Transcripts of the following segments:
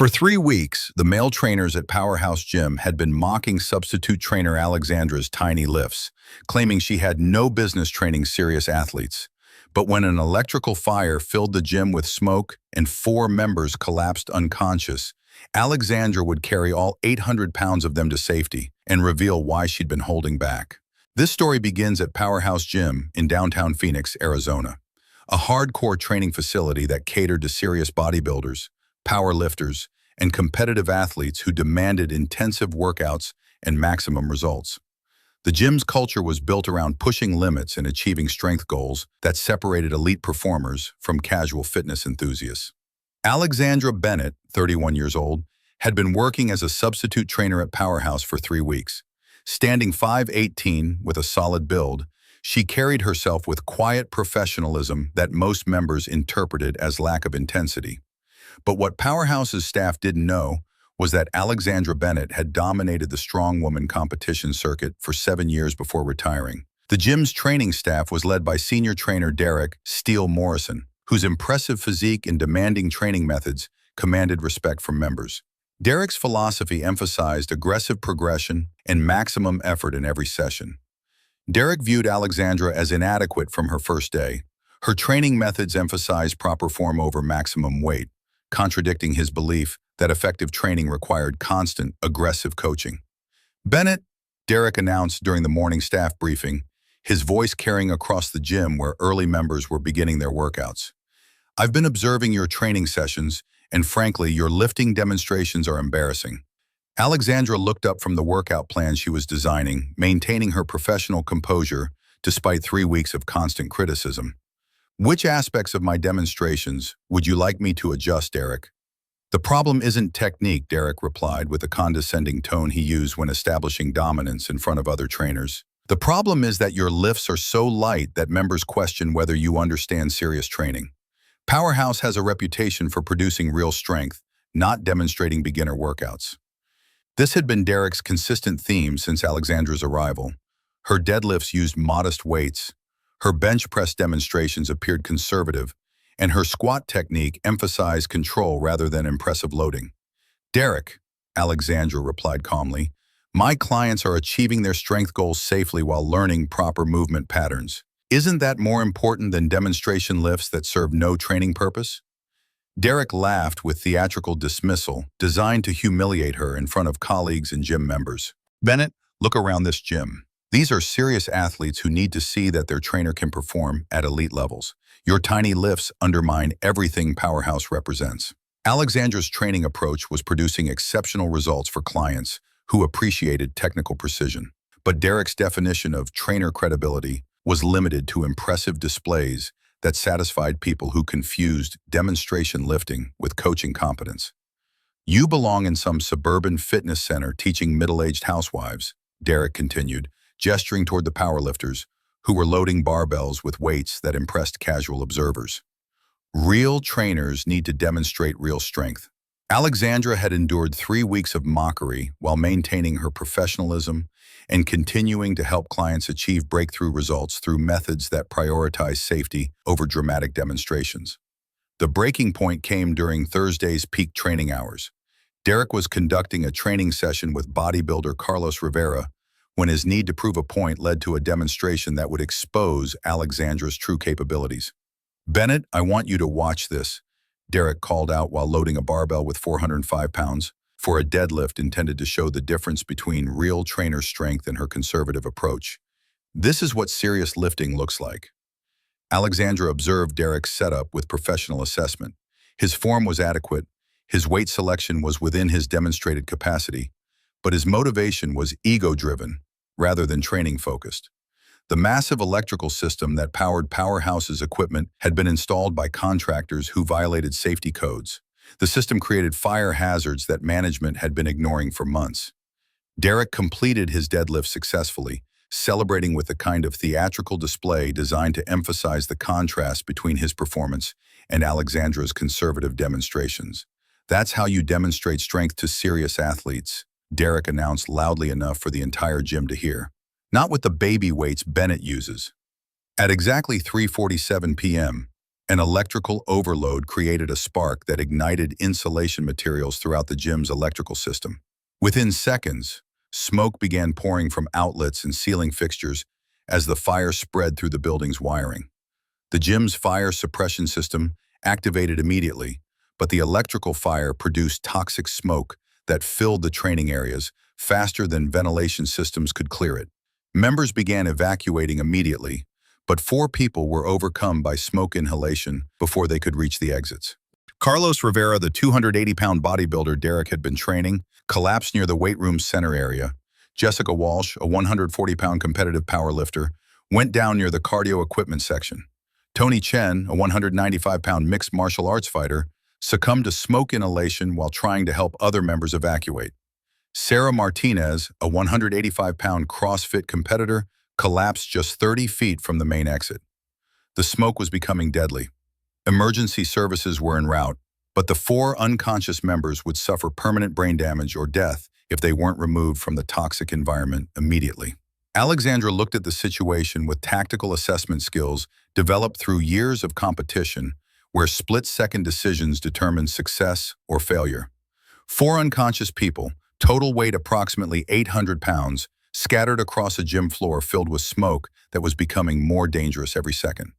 For 3 weeks, the male trainers at PowerHouse Gym had been mocking substitute trainer Alexandra's tiny lifts, claiming she had no business training serious athletes. But when an electrical fire filled the gym with smoke and 4 members collapsed unconscious, Alexandra would carry all 800 pounds of them to safety and reveal why she'd been holding back. This story begins at PowerHouse Gym in downtown Phoenix, Arizona, a hardcore training facility that catered to serious bodybuilders, power lifters, and competitive athletes who demanded intensive workouts and maximum results. The gym's culture was built around pushing limits and achieving strength goals that separated elite performers from casual fitness enthusiasts. Alexandra Bennett, 31 years old, had been working as a substitute trainer at PowerHouse for 3 weeks. Standing 5'18" with a solid build, she carried herself with quiet professionalism that most members interpreted as lack of intensity. But what PowerHouse's staff didn't know was that Alexandra Bennett had dominated the strong woman competition circuit for 7 years before retiring. The gym's training staff was led by senior trainer Derek "Steel" Morrison, whose impressive physique and demanding training methods commanded respect from members. Derek's philosophy emphasized aggressive progression and maximum effort in every session. Derek viewed Alexandra as inadequate from her first day. Her training methods emphasized proper form over maximum weight, contradicting his belief that effective training required constant, aggressive coaching. "Bennett," Derek announced during the morning staff briefing, his voice carrying across the gym where early members were beginning their workouts. "I've been observing your training sessions, and frankly, your lifting demonstrations are embarrassing." Alexandra looked up from the workout plan she was designing, maintaining her professional composure despite 3 weeks of constant criticism. "Which aspects of my demonstrations would you like me to adjust, Derek?" "The problem isn't technique," Derek replied with the condescending tone he used when establishing dominance in front of other trainers. "The problem is that your lifts are so light that members question whether you understand serious training. PowerHouse has a reputation for producing real strength, not demonstrating beginner workouts." This had been Derek's consistent theme since Alexandra's arrival. Her deadlifts used modest weights, her bench press demonstrations appeared conservative, and her squat technique emphasized control rather than impressive loading. "Derek," Alexandra replied calmly, "my clients are achieving their strength goals safely while learning proper movement patterns. Isn't that more important than demonstration lifts that serve no training purpose?" Derek laughed with theatrical dismissal, designed to humiliate her in front of colleagues and gym members. "Bennett, look around this gym. These are serious athletes who need to see that their trainer can perform at elite levels. Your tiny lifts undermine everything PowerHouse represents." Alexandra's training approach was producing exceptional results for clients who appreciated technical precision. But Derek's definition of trainer credibility was limited to impressive displays that satisfied people who confused demonstration lifting with coaching competence. "You belong in some suburban fitness center teaching middle-aged housewives," Derek continued, gesturing toward the powerlifters, who were loading barbells with weights that impressed casual observers. "Real trainers need to demonstrate real strength." Alexandra had endured 3 weeks of mockery while maintaining her professionalism and continuing to help clients achieve breakthrough results through methods that prioritize safety over dramatic demonstrations. The breaking point came during Thursday's peak training hours. Derek was conducting a training session with bodybuilder Carlos Rivera when his need to prove a point led to a demonstration that would expose Alexandra's true capabilities. "Bennett, I want you to watch this," Derek called out while loading a barbell with 405 pounds for a deadlift intended to show the difference between real trainer strength and her conservative approach. "This is what serious lifting looks like." Alexandra observed Derek's setup with professional assessment. His form was adequate, his weight selection was within his demonstrated capacity, but his motivation was ego-driven rather than training-focused. The massive electrical system that powered PowerHouse's equipment had been installed by contractors who violated safety codes. The system created fire hazards that management had been ignoring for months. Derek completed his deadlift successfully, celebrating with a kind of theatrical display designed to emphasize the contrast between his performance and Alexandra's conservative demonstrations. "That's how you demonstrate strength to serious athletes," Derek announced loudly enough for the entire gym to hear. "Not with the baby weights Bennett uses." At exactly 3:47 p.m., An electrical overload created a spark that ignited insulation materials throughout the gym's electrical system. Within seconds, smoke began pouring from outlets and ceiling fixtures as the fire spread through the building's wiring. The gym's fire suppression system activated immediately, but the electrical fire produced toxic smoke that filled the training areas faster than ventilation systems could clear it. Members began evacuating immediately, but 4 people were overcome by smoke inhalation before they could reach the exits. Carlos Rivera, the 280-pound bodybuilder Derek had been training, collapsed near the weight room's center area. Jessica Walsh, a 140-pound competitive powerlifter, went down near the cardio equipment section. Tony Chen, a 195-pound mixed martial arts fighter, succumbed to smoke inhalation while trying to help other members evacuate. Sarah Martinez, a 185-pound CrossFit competitor, collapsed just 30 feet from the main exit. The smoke was becoming deadly. Emergency services were en route, but the 4 unconscious members would suffer permanent brain damage or death if they weren't removed from the toxic environment immediately. Alexandra looked at the situation with tactical assessment skills developed through years of competition where split-second decisions determined success or failure. 4 unconscious people, total weight approximately 800 pounds, scattered across a gym floor filled with smoke that was becoming more dangerous every second.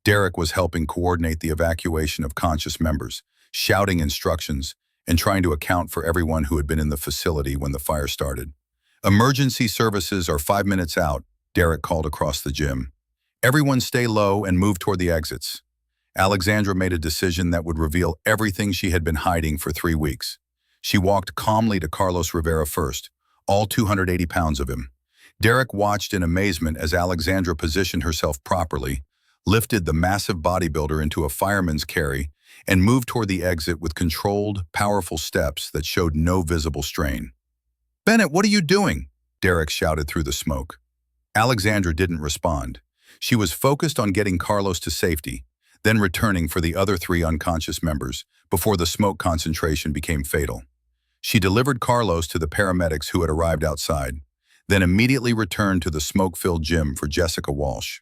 Derek was helping coordinate the evacuation of conscious members, shouting instructions, and trying to account for everyone who had been in the facility when the fire started. "Emergency services are 5 minutes out," Derek called across the gym. "Everyone stay low and move toward the exits." Alexandra made a decision that would reveal everything she had been hiding for 3 weeks. She walked calmly to Carlos Rivera first, all 280 pounds of him. Derek watched in amazement as Alexandra positioned herself properly, lifted the massive bodybuilder into a fireman's carry, and moved toward the exit with controlled, powerful steps that showed no visible strain. "Bennett, what are you doing?" Derek shouted through the smoke. Alexandra didn't respond. She was focused on getting Carlos to safety, then returning for the other 3 unconscious members before the smoke concentration became fatal. She delivered Carlos to the paramedics who had arrived outside, then immediately returned to the smoke-filled gym for Jessica Walsh.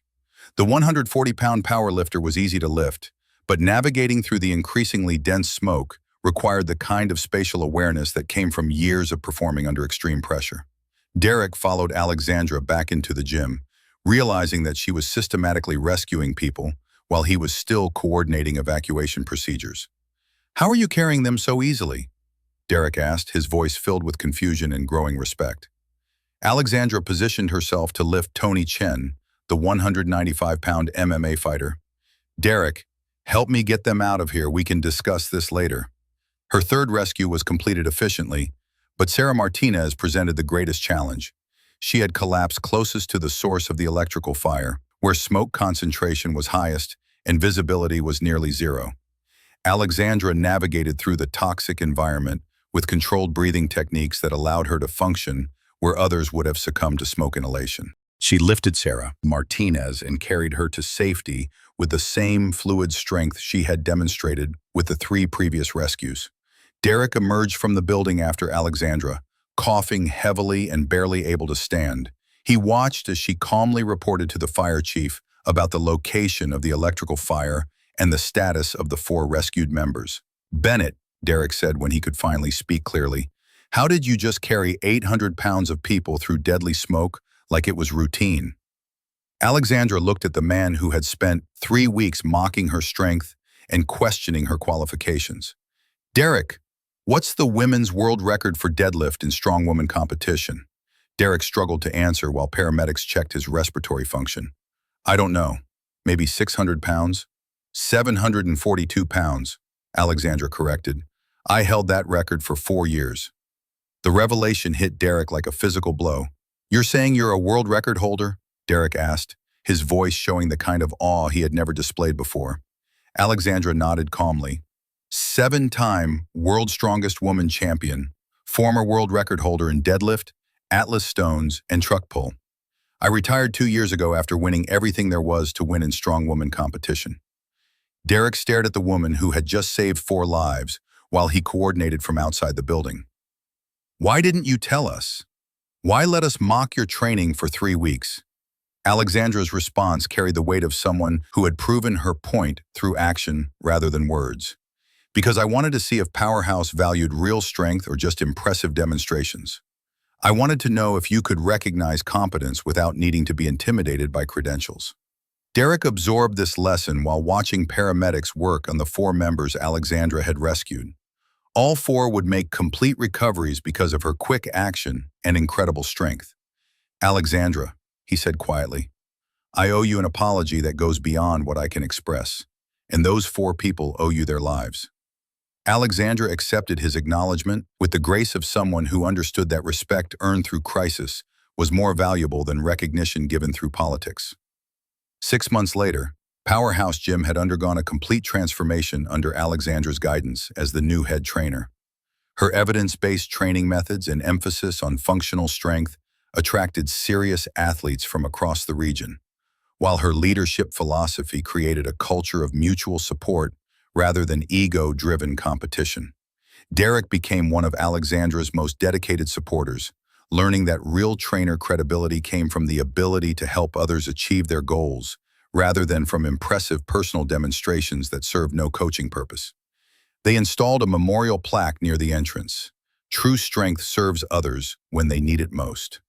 The 140-pound powerlifter was easy to lift, but navigating through the increasingly dense smoke required the kind of spatial awareness that came from years of performing under extreme pressure. Derek followed Alexandra back into the gym, realizing that she was systematically rescuing people while he was still coordinating evacuation procedures. "How are you carrying them so easily?" Derek asked, his voice filled with confusion and growing respect. Alexandra positioned herself to lift Tony Chen, the 195-pound MMA fighter. "Derek, help me get them out of here. We can discuss this later." Her third rescue was completed efficiently, but Sarah Martinez presented the greatest challenge. She had collapsed closest to the source of the electrical fire, where smoke concentration was highest and visibility was nearly zero. Alexandra navigated through the toxic environment with controlled breathing techniques that allowed her to function where others would have succumbed to smoke inhalation. She lifted Sarah Martinez and carried her to safety with the same fluid strength she had demonstrated with the 3 previous rescues. Derek emerged from the building after Alexandra, coughing heavily and barely able to stand. He watched as she calmly reported to the fire chief about the location of the electrical fire and the status of the 4 rescued members. "Bennett," Derek said when he could finally speak clearly, "how did you just carry 800 pounds of people through deadly smoke like it was routine?" Alexandra looked at the man who had spent 3 weeks mocking her strength and questioning her qualifications. "Derek, what's the women's world record for deadlift in strong woman competition?" Derek struggled to answer while paramedics checked his respiratory function. "I don't know. Maybe 600 pounds? 742 pounds, Alexandra corrected. "I held that record for 4 years. The revelation hit Derek like a physical blow. "You're saying you're a world record holder?" Derek asked, his voice showing the kind of awe he had never displayed before. Alexandra nodded calmly. 7-time World Strongest Woman champion, former world record holder in deadlift, Atlas stones, and truck pull. I retired 2 years ago after winning everything there was to win in strong woman competition." Derek stared at the woman who had just saved 4 lives while he coordinated from outside the building. "Why didn't you tell us? Why let us mock your training for 3 weeks?" Alexandra's response carried the weight of someone who had proven her point through action rather than words. Because I wanted to see if Powerhouse valued real strength or just impressive demonstrations. I wanted to know if you could recognize competence without needing to be intimidated by credentials. Derek absorbed this lesson while watching paramedics work on the 4 members Alexandra had rescued. All 4 would make complete recoveries because of her quick action and incredible strength. Alexandra, he said quietly, I owe you an apology that goes beyond what I can express, and those 4 people owe you their lives. Alexandra accepted his acknowledgement with the grace of someone who understood that respect earned through crisis was more valuable than recognition given through politics. 6 months later, PowerHouse Gym had undergone a complete transformation under Alexandra's guidance as the new head trainer. Her evidence-based training methods and emphasis on functional strength attracted serious athletes from across the region, while her leadership philosophy created a culture of mutual support rather than ego-driven competition. Derek became one of Alexandra's most dedicated supporters, learning that real trainer credibility came from the ability to help others achieve their goals, rather than from impressive personal demonstrations that served no coaching purpose. They installed a memorial plaque near the entrance. True strength serves others when they need it most.